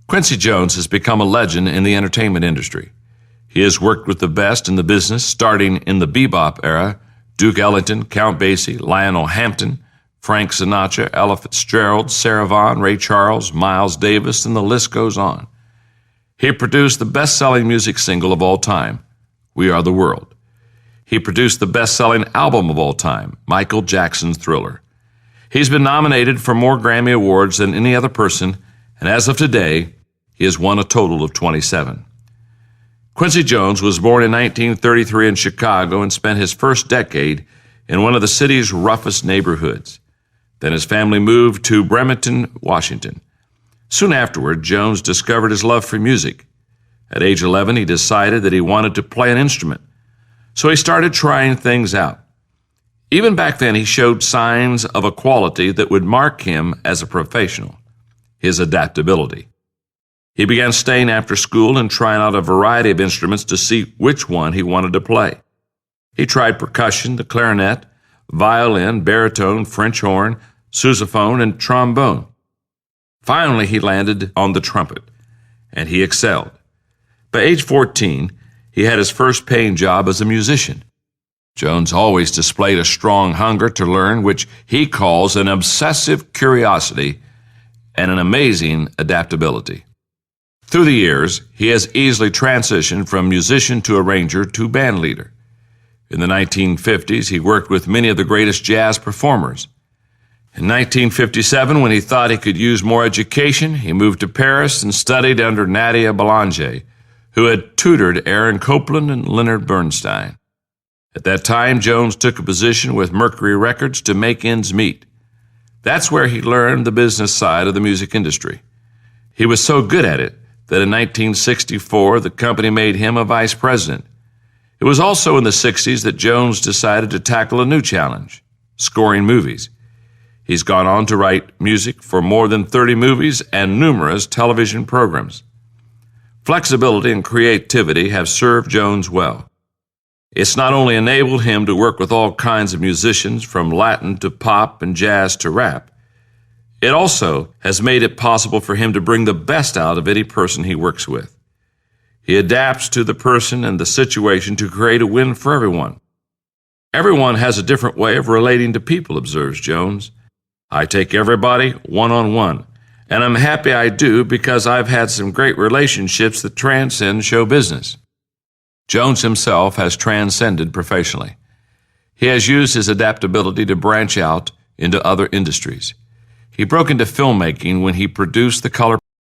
Quincy Jones has become a legend in the entertainment industry. He has worked with the best in the business, starting in the bebop era: Duke Ellington, Count Basie, Lionel Hampton, Frank Sinatra, Ella Fitzgerald, Sarah Vaughan, Ray Charles, Miles Davis, and the list goes on. He produced the best-selling music single of all time, We Are the World. He produced the best-selling album of all time, Michael Jackson's Thriller. He's been nominated for more Grammy Awards than any other person, and as of today, he has won a total of 27. Quincy Jones was born in 1933 in Chicago and spent his first decade in one of the city's roughest neighborhoods. Then his family moved to Bremerton, Washington. Soon afterward, Jones discovered his love for music. At age 11, he decided that he wanted to play an instrument, so he started trying things out. Even back then, he showed signs of a quality that would mark him as a professional: his adaptability. He began staying after school and trying out a variety of instruments to see which one he wanted to play. He tried percussion, the clarinet, violin, baritone, French horn, sousaphone, and trombone. Finally, he landed on the trumpet, and he excelled. By age 14, he had his first paying job as a musician. Jones always displayed a strong hunger to learn, which he calls an obsessive curiosity and an amazing adaptability. Through the years, he has easily transitioned from musician to arranger to band leader. In the 1950s, he worked with many of the greatest jazz performers. In 1957, when he thought he could use more education, he moved to Paris and studied under Nadia Boulanger, who had tutored Aaron Copland and Leonard Bernstein. At that time, Jones took a position with Mercury Records to make ends meet. That's where he learned the business side of the music industry. He was so good at it that in 1964, the company made him a vice president. It was also in the 60s that Jones decided to tackle a new challenge: scoring movies. He's gone on to write music for more than 30 movies and numerous television programs. Flexibility and creativity have served Jones well. It's not only enabled him to work with all kinds of musicians, from Latin to pop and jazz to rap, it also has made it possible for him to bring the best out of any person he works with. He adapts to the person and the situation to create a win for everyone. Everyone has a different way of relating to people, observes Jones. I take everybody one-on-one, and I'm happy I do, because I've had some great relationships that transcend show business. Jones himself has transcended professionally. He has used his adaptability to branch out into other industries. He broke into filmmaking when he produced the color